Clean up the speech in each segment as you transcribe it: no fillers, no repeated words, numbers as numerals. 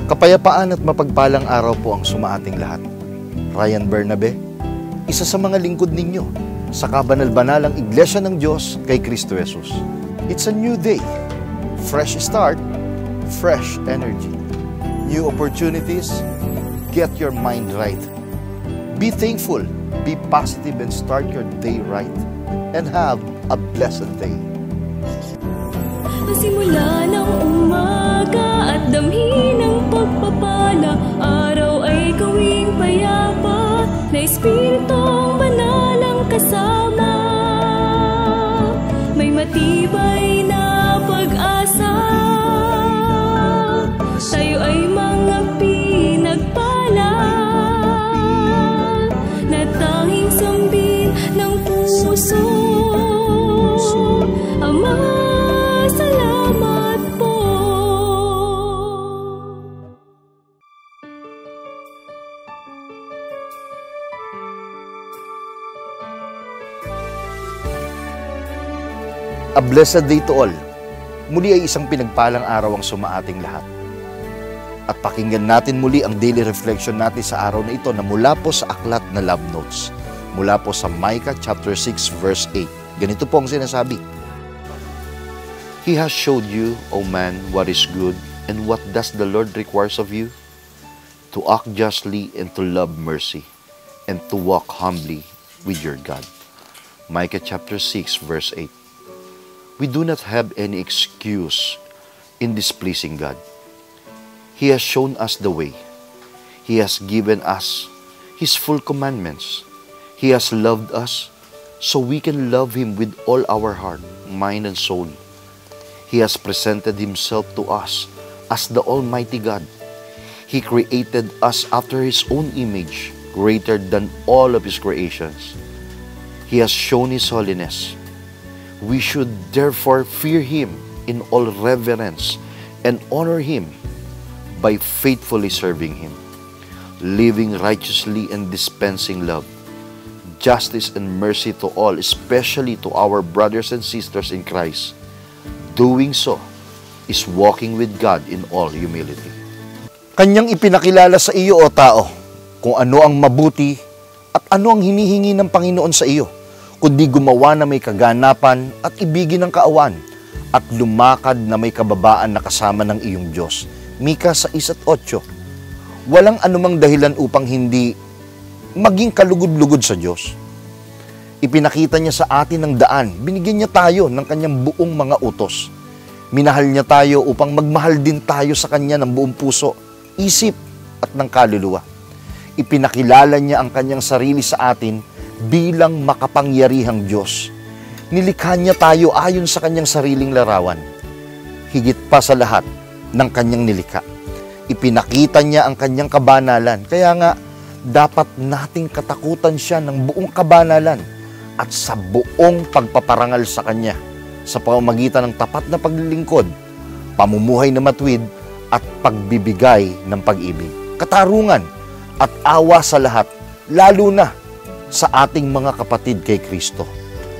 Kapayapaan at mapagpalang araw po ang sumaating lahat. Ryan Bernabe, isa sa mga lingkod ninyo sa kabanal-banalang Iglesia ng Diyos kay Kristo Jesus. It's a new day, fresh start, fresh energy, new opportunities. Get your mind right. Be thankful, be positive, and start your day right. And have a blessed day. Simula ng umaga at damhin ng pagpapala, araw ay gawing payapa, na Espiritong Banal ang kasama. May matibay na pag-asa, tayo ay mga pinagpala, na tanging sambin ng puso. Ama, salamat po. A blessed day to all. Muli ay isang pinagpalang araw ang sumaating lahat. At pakinggan natin muli ang daily reflection natin sa araw na ito na mula po sa aklat na Love Notes. Mula po sa Micah chapter 6 verse 8. Ganito po ang sinasabi. He has showed you, O man, what is good, and what does the Lord requires of you? To act justly and to love mercy, and to walk humbly with your God. Micah chapter 6 verse 8. We do not have any excuse in displeasing God. He has shown us the way. He has given us His full commandments. He has loved us so we can love Him with all our heart, mind, and soul. He has presented Himself to us as the Almighty God. He created us after His own image, greater than all of His creations. He has shown His holiness. We should therefore fear Him in all reverence and honor Him by faithfully serving Him, living righteously and dispensing love, justice and mercy to all, especially to our brothers and sisters in Christ. Doing so is walking with God in all humility. Kanyang ipinakilala sa iyo, o tao, kung ano ang mabuti at ano ang hinihingi ng Panginoon sa iyo, kundi gumawa na may kaganapan at ibigin ng kaawaan at lumakad na may kababaan na kasama ng iyong Diyos. Mika 6:8. Walang anumang dahilan upang hindi maging kalugod-lugod sa Diyos. Ipinakita niya sa atin ang daan. Binigyan niya tayo ng kanyang buong mga utos. Minahal niya tayo upang magmahal din tayo sa kanya ng buong puso, isip at ng kaluluwa. Ipinakilala niya ang kanyang sarili sa atin bilang makapangyarihang Diyos. Nilikha niya tayo ayon sa kanyang sariling larawan. Higit pa sa lahat ng kanyang nilikha, ipinakita niya ang kanyang kabanalan. Kaya nga, dapat nating katakutan siya ng buong kabanalan at sa buong pagpaparangal sa Kanya sa pamamagitan ng tapat na paglilingkod, pamumuhay na matuwid at pagbibigay ng pag-ibig, katarungan at awa sa lahat, lalo na sa ating mga kapatid kay Kristo.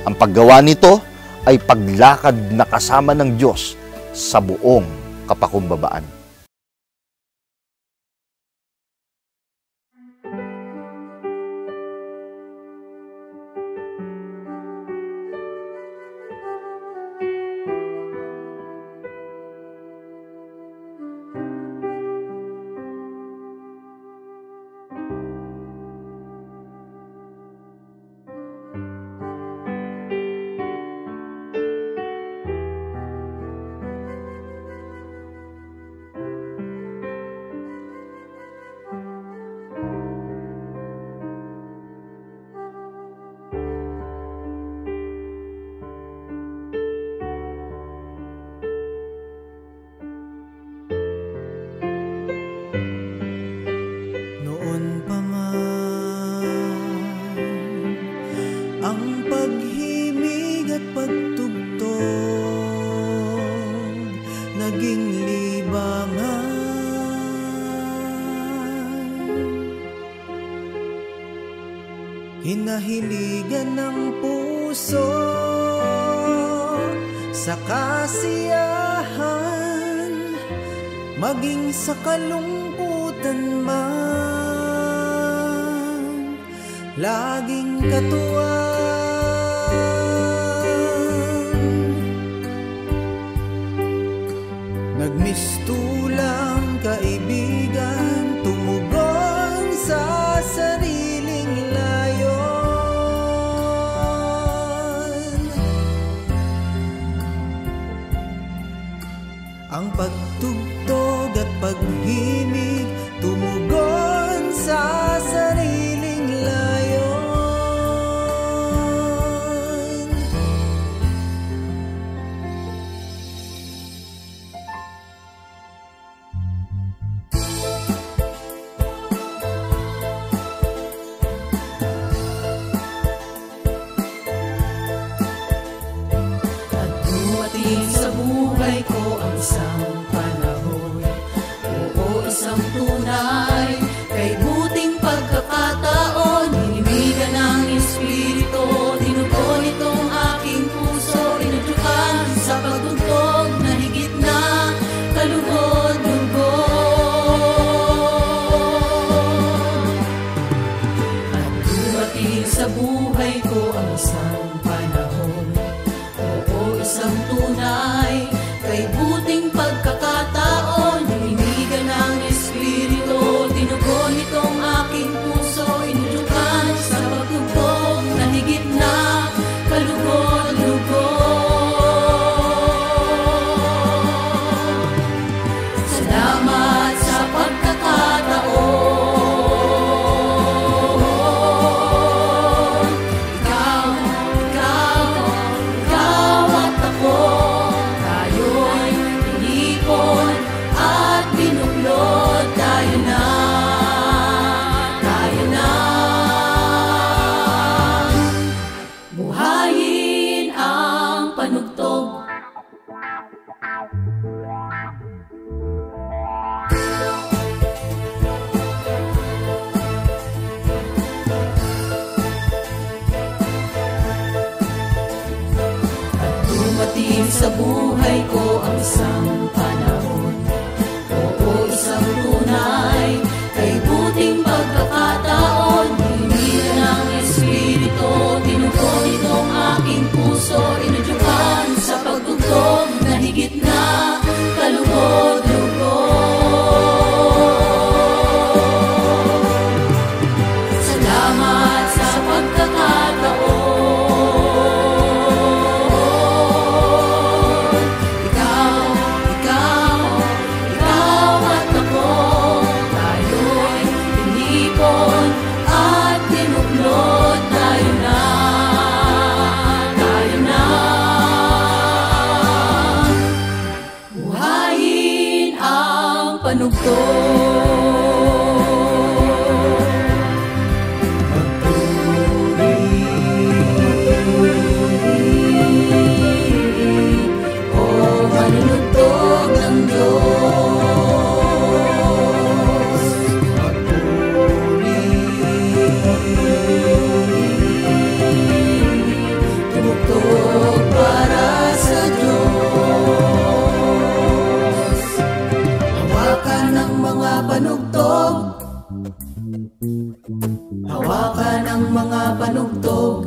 Ang paggawa nito ay paglakad na kasama ng Diyos sa buong kapakumbabaan. Hinahiligan ng puso sa kasiyahan maging sa kalungkutan man, laging katuwang. Nagmistulang kaibigan, tumugon sa sariling layon. Ang pagtugtog at paghimig, tumugon sa sariling layon. At dumating sa buhay ko ang isang panahon, oo, isang tunay, kay buting pagkakataon. Hinimigan ng Espiritu, dinugon itong aking puso, inudyukan sa pagtugtog na higit na kalugod-lugod. At dumating sa buhay ko ang isang panahon, oo, isang tunay, kay buting pagkakataon. Hinimigan ng Espiritu, dinugon itong aking puso, inudyukan sa pagtugtog na higit na kalugod-lugod. Salamat sa pagkakataon. Ikaw at ako, tayo'y inipon at binuklod. Tayo na buhayin ang panugtog. Dumating sa buhay ko ang isang panahon, oo, isang tunay, kay buting pagkakataon. Hinimigan ng Espiritu, dinugon itong aking puso, inudyukan sa pagtugtog na higit na kalugod-lugod. Salamat sa pagkakataon. Ikaw at ako, tayo'y inipon at binuklod. Tayo na buhayin ang panugtog. O manunugtog ng Diyos, tumugtog para sa Diyos. Hawakan ng mga panugtog, hawakan ng mga panugtog,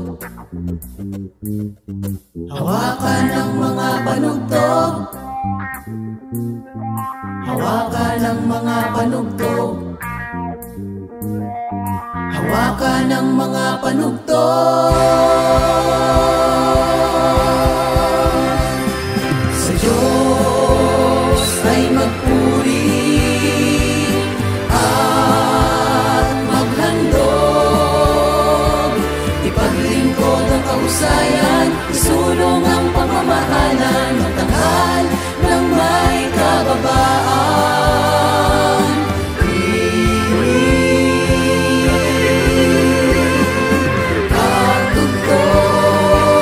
hawakan ng mga panugtog, hawakan ng mga panugtog, hawakan ng mga panugtog. Sa Diyos ay magpuri at maghandog, ipaglingkod ang kahusayan, isulong ang pamamahalan, magtanghal ng may kababaan. Pagtugtog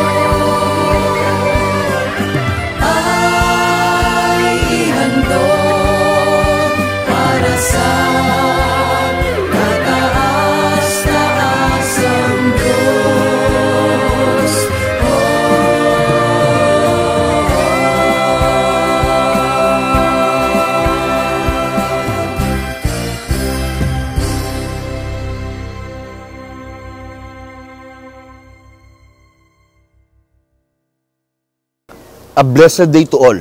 A blessed day to all.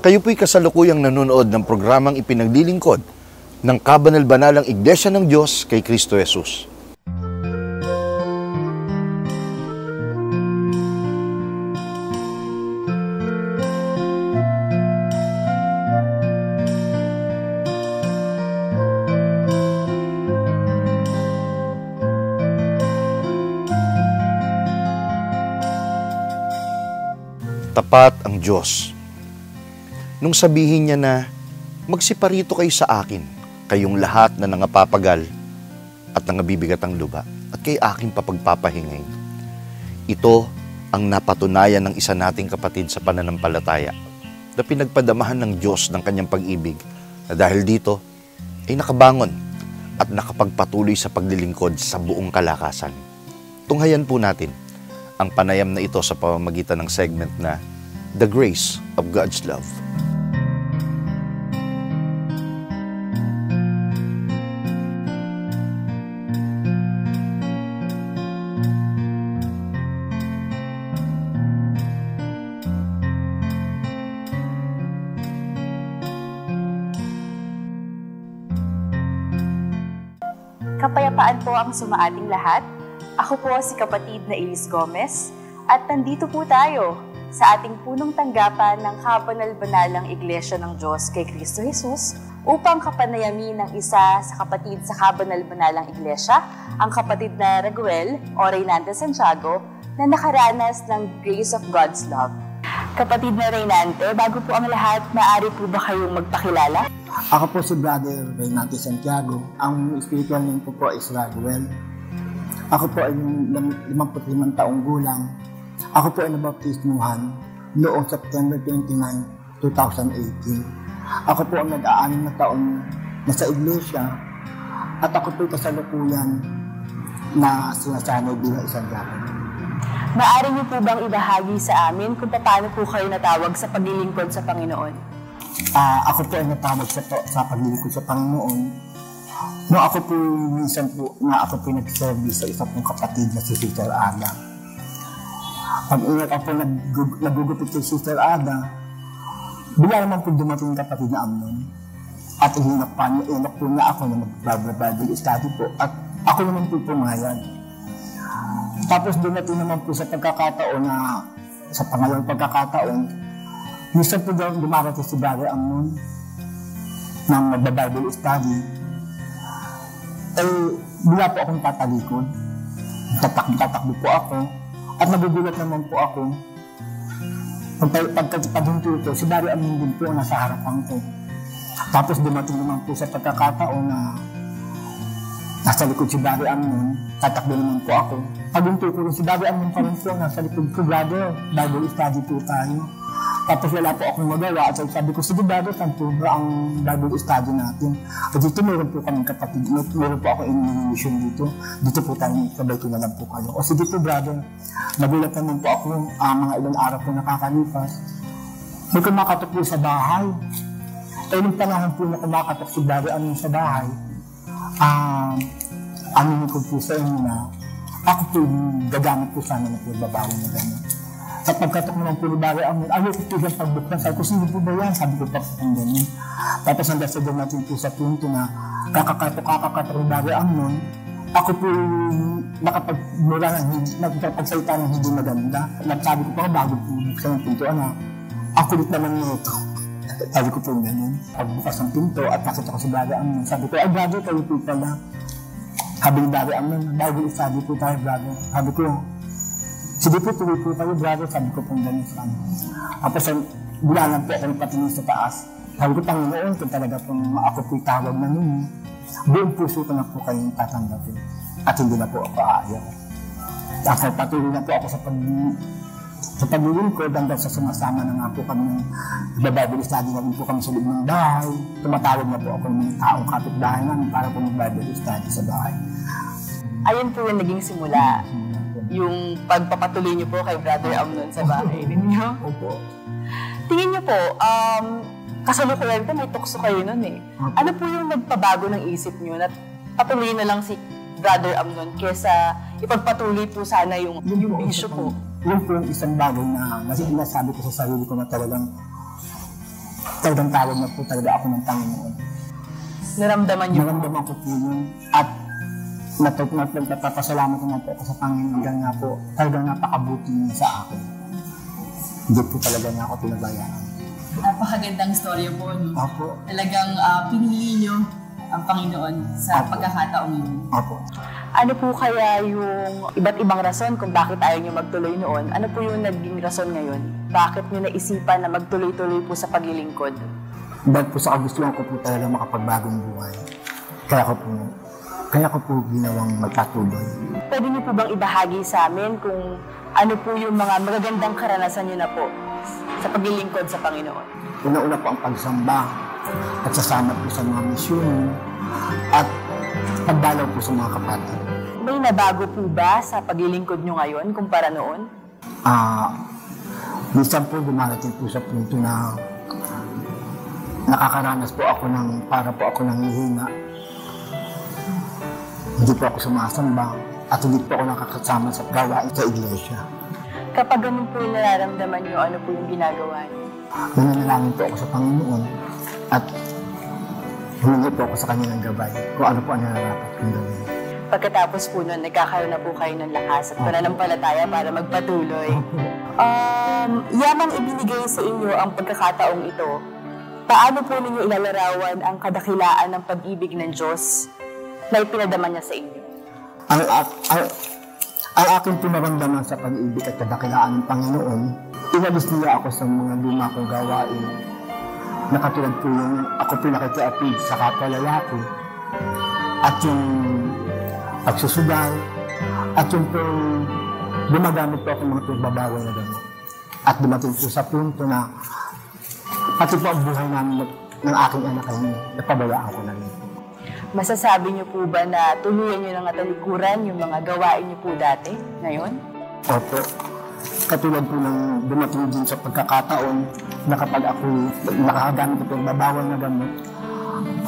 Kayo po'y kasalukuyang nanonood ng programang ipinaglilingkod ng Kabanal-Banalang Iglesia ng Diyos kay Kristo Jesus. Tapat ang Diyos. Nung sabihin niya na, magsiparito kayo sa akin, kayong lahat na nangapapagal at nangabibigat ang luba, at kay aking papagpapahingay. Ito ang napatunayan ng isa nating kapatid sa pananampalataya, na pinagpadamahan ng Diyos ng kanyang pag-ibig, na dahil dito ay nakabangon at nakapagpatuloy sa paglilingkod sa buong kalakasan. Tunghayan po natin ang panayam na ito sa pamamagitan ng segment na The Grace of God's Love. Kapayapaan po ang sumaating lahat. Ako po si kapatid na Elise Gomez at nandito po tayo sa ating punong tanggapan ng Kabanal-Banalang Iglesia ng Diyos kay Kristo Jesus upang kapanayamin ng isa sa kapatid sa Kabanal-Banalang Iglesia, ang kapatid na Raguel o Reynante Santiago, na nakaranas ng Grace of God's Love. Kapatid na Reynante, bago po ang lahat, maaari po ba kayong magpakilala? Ako po si Brother Reynante Santiago. Ang spiritual name ko po is Raguel. Ako po ay 55 taong gulang. Ako po ay nabaptismuhan noong September 29, 2018. Ako po ang nag-aanim na taon na sa iglesia at ako po kasalukuyan na sinasanay bilang isang diakon. Maaari niyo po bang ibahagi sa amin kung paano po kayo natawag sa paglilingkod sa Panginoon? Ako po ay natawag sa paglilingkod sa Panginoon. No, ako po minsan po na ako po nag-service sa isa pong kapatid na si Sister Ada. Pag-ingat ako nagugupit kay Sister Ada, bigla naman po dumating yung kapatid na Amnon. At inak po niya ako na mag-Bible study po. At ako naman po pumayag. Tapos dumating naman po sa pagkakataon na, sa pangalawang pagkakataon, minsan po dumarating si Brother Amnon ng mag-Bible study. Bila po akong tatalikod. Tatakbo po ako. At nagugulat naman po ako. Paghinto ko, si Brother Amnon din po ang nasa harapan ko. Tapos dumating naman po sa pagkakataon na nasa likod si Brother Amnon, tatakbo naman po ako. Paghinto ko rin si Brother Amnon pa rin po, nasa likod ko, Brother, Bible study po tayo. Tapos wala po akong magawa at sabi ko, sige Brother, saan po ba ang Bible study natin? At dito meron po kaming kapatid, meron po ako in-mission dito. Dito po tayo, sabay ko na lang po kayo. O sige po Brother, nagulat naman po ako mga ilang araw po nakakalipas. May kumakatok po sa bahay. Nung panahon po na kumakatok si Brother Amnon sa bahay, aminin ko po sa inyo na ako po gagamit po sana na po babago na gano'n. At pagkatok naman po ni Brother Amnon, ayaw ko po yung pagbuklan. Sabi ko, sino po ba yan? Sabi ko pa po ang gano'n. Tapos hanggang sa doon natin po sa punto na kakakatok ni Brother Amnon, ako po nakapagmula na nagpagsalita ng hindi maganda. Sabi ko pa bago po buksan ang pinto, ako ulit naman nito. Sabi ko po gano'n. Pagbukas ng pinto at nakita ko si Brother Amnon, sabi ko, ay Brother, kayo po pala. Sabi ni Brother Amnon, Bible study po tayo, Brother. Sabi ko, sige po, tuloy po kayo, Brother. Sabi ko po gano'n sa amin. Tapos, bula lang po ako patingin sa taas. Sabi ko, Panginoon, kung talaga po ako po'y tawag na ninyo, buong puso ko na po kayong tatanggapin. At hindi na po ako aayaw. Tapos, patuloy na po ako sa paglilingkod hanggang sa sumasama na nga po kami ng Bible study na rin po kami sa loob ng bahay. Tumatawag na po ako ng mga taong kapitbahay namin para po mag-Bible study sa bahay. Ayun po yung naging simula. Yung pagpapatuloy niyo po kay Brother Amnon sa bahay ninyo. Opo. Tingin niyo po, kasalukuyan ito, may tukso kayo nun eh. Ano po yung nagpabago ng isip niyo na patuloy na lang si Brother Amnon kesa ipagpatuloy po sana yung bisyo po? yun po yung isang bagay na nasabi ko sa sarili ko na talagang tawag na po talaga ako ng Panginoon. Naramdaman niyo? Naramdaman ko po yun. At nagpapasalamat naman po ako sa Panginoon dahil nga po talagang napakabuti niya sa akin. Hindi po talaga niya ako pinabayaan. Napakagandang storya po, no? Opo. Talagang pinili niyo ang Panginoon sa pagkakataong yun. Opo. Ano po kaya yung iba't ibang rason kung bakit ayaw niyo magtuloy noon? Ano po yung naging rason ngayon? Bakit niyo naisipan na magtuloy-tuloy po sa paglilingkod? Dahil po sa kagustuhan ko po talaga makapagbagong buhay. Kaya ko po ginawang magpatuloy. Pwede niyo po bang ibahagi sa amin kung ano po yung mga magagandang karanasan niyo na po sa paglilingkod sa Panginoon? Una-una po ang pagsamba at sasama po sa mga misyon at pagdalaw po sa mga kapatid. May nabago po ba sa paglilingkod niyo ngayon kumpara noon? Minsan po dumarating po sa punto na nakakaranas po ako para po ako nanghihina. Hindi po ako sumasamba at hindi po ako nakakasama sa gawain sa iglesia. Kapag ganun po yung nararamdaman niyo, ano po yung ginagawa niyo? Nananalangin po ako sa Panginoon at humingi po ako sa Kanya ng gabay kung ano po ang nararapat kong gawin. Pagkatapos po nun, nagkakaroon na po kayo ng lakas at pananampalataya para magpatuloy. Yamang ibinigay sa inyo ang pagkakataong ito, paano po ninyo ilalarawan ang kadakilaan ng pag-ibig ng Diyos na ipinadama niya sa inyo? Ang aking pinaramdaman sa pag-ibig at kadakilaan ng Panginoon, inalis niya ako sa mga luma kong gawain na katulad po yung ako pinakikiapid sa kapwa lalaki at yung pagsusugal at yung po gumagamit po ako mga pagbabawal na gano'n. At dumating po sa punto na pati po ang buhay namin ng aking anak ay napabayaan ko na rin. Masasabi niyo po ba na tuluyan niyo ng talikuran yung mga gawain niyo po dati, ngayon? Opo. Katulad po ng dumating din sa pagkakataon na kapag ako nakagamit ito ng babawal na gamot,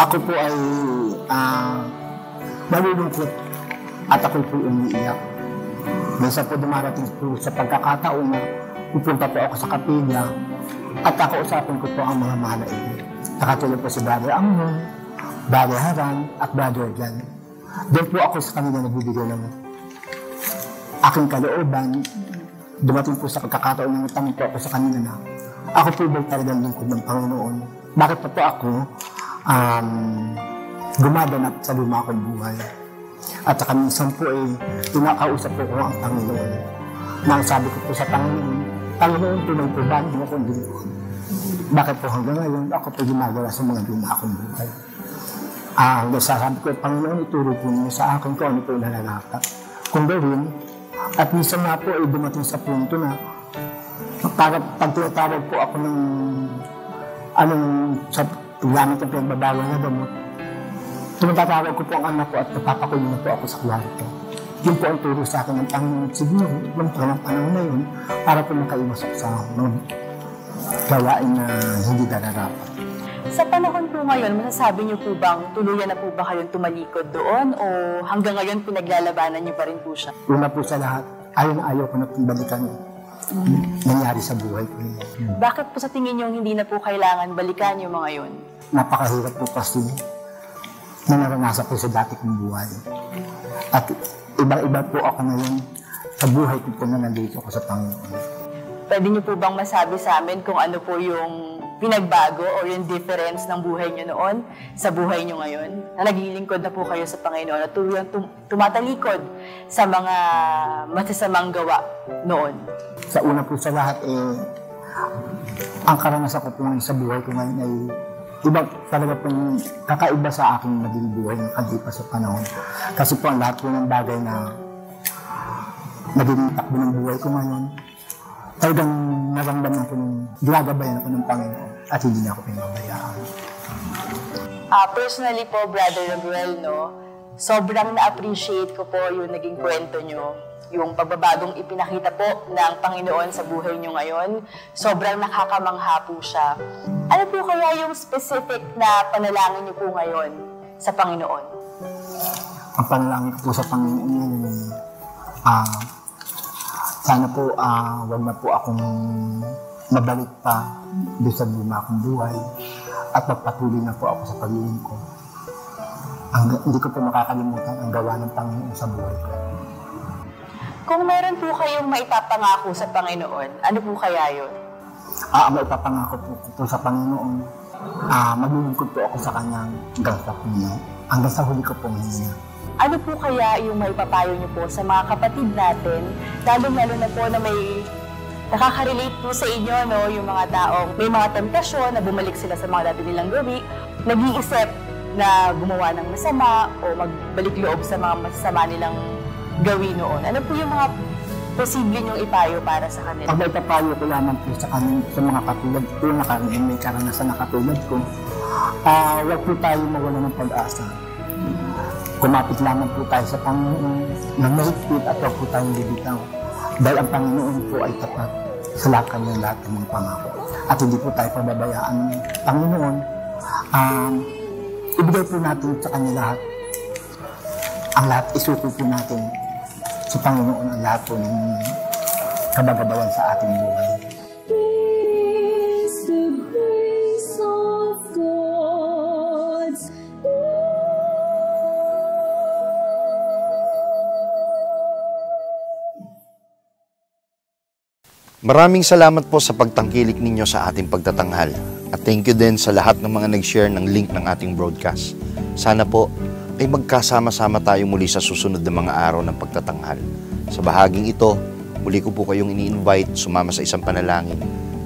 ako po ay nalulungkot at ako po umiiyak. Minsan po dumarating po sa pagkakataon na pupunta po ako sa kapilya at kakausapin ko po ang mga mahal na iba. Nakatulad po si Brother Amnon, Brother Haran at Brother Jan. Doon po ako sa kanila nagbibigay ng aking kalooban. Dumating po sa pagkakataon na natanong po ako sa kanila na ako po ba talagang lingkod ng Panginoon? Bakit pa po ako gumaganap sa luma kong buhay? At saka minsan po tinakausap po ko ang Panginoon. Nang sabi ko po sa Panginoon, Panginoon, tunay po ba hindi akong lingkod? Bakit po hanggang ngayon ako po ginagawa sa mga luma akong buhay? Sasabi ko, Panginoon, ituro po niyo sa akin kung ano po nalalapat kung gawin. At minsan nga po dumating sa punto na para pag tinatawag po ako ng sa gamit ng pagbabawal na gamot, tumatawag ko po ang anak ko at napapakulong na po ako sa kwarto. Yun po ang turo sa akin ng Panginoon siguro ng panahon na yun para po makaiwas ako sa mga gawain na hindi nararapat. Sa panahon po ngayon, masasabi niyo po bang tuluyan na po ba kayong tumalikod doon o hanggang ngayon pinaglalabanan niyo pa rin po siya? Una po sa lahat, ayaw ko na balikan nangyari sa buhay ko. Bakit po sa tingin niyo hindi na po kailangan balikan yung mga yun? Napakahirap po kasi na naranasan po sa dati kong buhay. At ibang-iba po ako ngayon sa buhay ko po na nandito ako sa Panginoon. Pwede niyo po bang masabi sa amin kung ano po yung pinagbago o yung difference ng buhay niyo noon sa buhay niyo ngayon? Na naglilingkod na po kayo sa Panginoon at tuluyang tumatalikod sa mga masasamang gawa noon. Sa una po sa lahat, ang karanasan ko po ngayon sa buhay ko ngayon ay iba talaga po kakaiba sa aking naging buhay ng kalipas sa panahon. Kasi po ang lahat po ng bagay na naging takbo ng buhay ko ngayon, talagang naramdaman ko nung ginagabayan ako ng Panginoon at hindi na ako pinabayaan. Personally po, Brother Raguel, sobrang na-appreciate ko po yung naging kwento nyo. Yung pagbabagong ipinakita po ng Panginoon sa buhay nyo ngayon, sobrang nakakamangha po siya. Ano po kaya yung specific na panalangin nyo po ngayon sa Panginoon? Ang panalangin ko po sa Panginoon ngayon Sana po, wag na po akong mabalik pa doon sa lima akong buhay at magpatuloy na po ako sa paglilingkod. Hindi ko po makakalimutan ang gawa ng Panginoon sa buhay ko. Kung meron po kayong maipapangako sa Panginoon, ano po kaya yun? Maipapangako po sa Panginoon, maglilingkod po ako sa Kanyang hanggang sa huli ko po ngayon. Ano po kaya yung maipapayo niyo po sa mga kapatid natin, lalo na po na may nakaka-relate po sa inyo, no? Yung mga taong may mga tentasyon na bumalik sila sa mga dati nilang gawi, nag-iisip na gumawa ng masama o magbalik loob sa mga masama nilang gawin noon. Ano po yung mga posible niyong ipayo para sa kanila? Ang maipapayo ko lamang po sa mga katulad ko, may karanasan na katulad ko, huwag po tayo mawala ng pag-asa. Kumapit lamang po tayo sa Panginoon na mahigpit at huwag po tayong bibitaw. Dahil ang Panginoon po ay tapat sa lahat ng lahat ng mga pangako. At hindi po tayo pababayaan ng Panginoon. Ibigay po natin sa Kanya lahat. Ang lahat isuko po natin sa Panginoon ang lahat po ng kabagabayan sa ating buhay. Is the grace of God's Maraming salamat po sa pagtangkilik ninyo sa ating pagtatanghal. At thank you din sa lahat ng mga nag-share ng link ng ating broadcast. Sana po ay magkasama-sama tayo muli sa susunod na mga araw ng pagtatanghal. Sa bahaging ito, muli ko po kayong ini-invite sumama sa isang panalangin.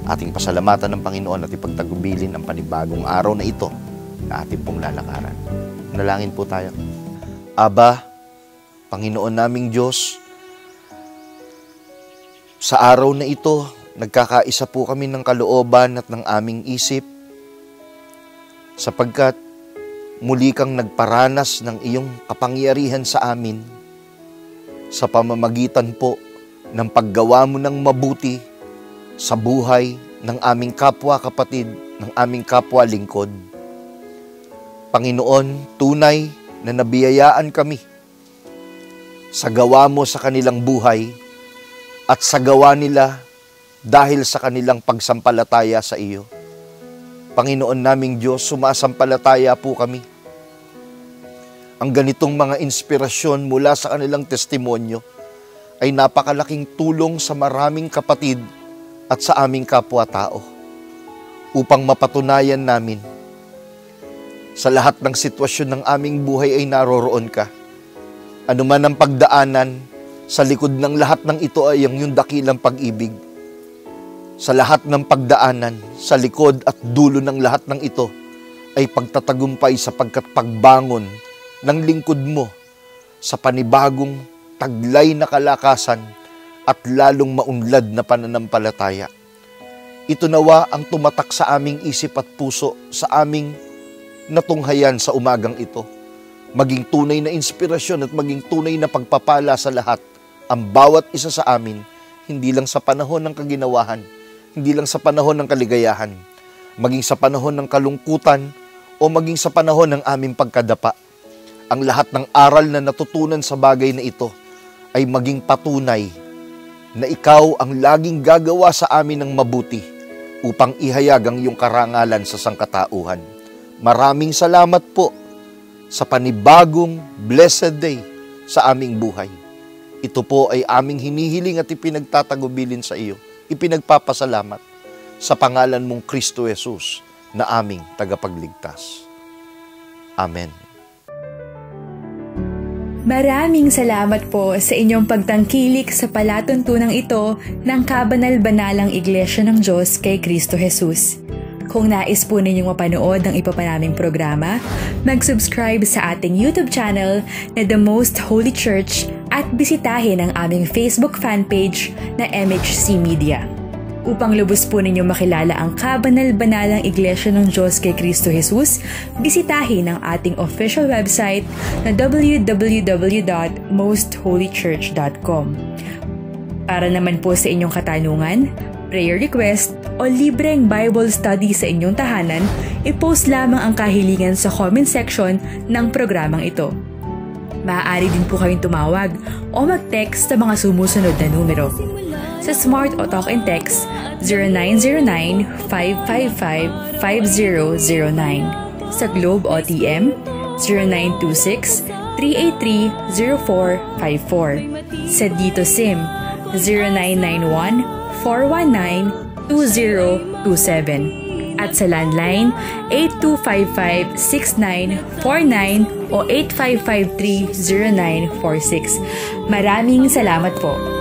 Ating pasalamatan ng Panginoon at ipagtagubilin ang panibagong araw na ito na ating pong lalakaran. Nalangin po tayo. Aba, Panginoon naming Diyos, sa araw na ito, nagkakaisa po kami ng kalooban at ng aming isip sapagkat muli kang nagparanas ng iyong kapangyarihan sa amin sa pamamagitan po ng paggawa mo ng mabuti sa buhay ng aming kapwa-kapatid, ng aming kapwa-lingkod. Panginoon, tunay na nabiyayaan kami sa gawa mo sa kanilang buhay at sa gawa nila dahil sa kanilang pagsampalataya sa iyo. Panginoon naming Diyos, sumasampalataya po kami. Ang ganitong mga inspirasyon mula sa kanilang testimonyo ay napakalaking tulong sa maraming kapatid at sa aming kapwa-tao upang mapatunayan namin sa lahat ng sitwasyon ng aming buhay ay naroroon ka. Ano man ang pagdaanan, sa likod ng lahat ng ito ay ang iyong dakilang pag-ibig. Sa lahat ng pagdaanan, sa likod at dulo ng lahat ng ito ay pagtatagumpay sapagkat pagbangon ng lingkod mo sa panibagong taglay na kalakasan at lalong maunlad na pananampalataya. Ito nawa ang tumatak sa aming isip at puso sa aming natunghayan sa umagang ito. Maging tunay na inspirasyon at maging tunay na pagpapala sa lahat ang bawat isa sa amin, hindi lang sa panahon ng kaginawahan, hindi lang sa panahon ng kaligayahan, maging sa panahon ng kalungkutan o maging sa panahon ng aming pagkadapa. Ang lahat ng aral na natutunan sa bagay na ito ay maging patunay na ikaw ang laging gagawa sa amin ng mabuti upang ihayag ang iyong karangalan sa sangkatauhan. Maraming salamat po sa panibagong blessed day sa aming buhay. Ito po ay aming hinihiling at ipinagtatagubilin sa iyo. Ipinagpapasalamat sa pangalan mong Kristo Jesus na aming tagapagligtas. Amen. Maraming salamat po sa inyong pagtangkilik sa palatuntunang ito ng Kabanal-Banalang Iglesia ng Diyos kay Kristo Jesus. Kung nais po ninyong mapanood ng iba pa naming programa, mag-subscribe sa ating YouTube channel na The Most Holy Church at bisitahin ang aming Facebook fanpage na MHC Media. Upang lubos po ninyong makilala ang Kabanal-Banalang Iglesia ng Diyos kay Kristo Jesus, bisitahin ang ating official website na www.mostholychurch.com. Para naman po sa inyong katanungan, prayer request, o libreng Bible study sa inyong tahanan, i-post lamang ang kahilingan sa comment section ng programang ito. Maaari din po kayong tumawag o mag-text sa mga sumusunod na numero Sa Smart o Talk and Text 0909-555-5009. Sa Globe o TM 0926-383-0454. Sa Dito SIM 0991-419-2027. At sa landline 8255-6949 o 8553-0946. Maraming salamat po.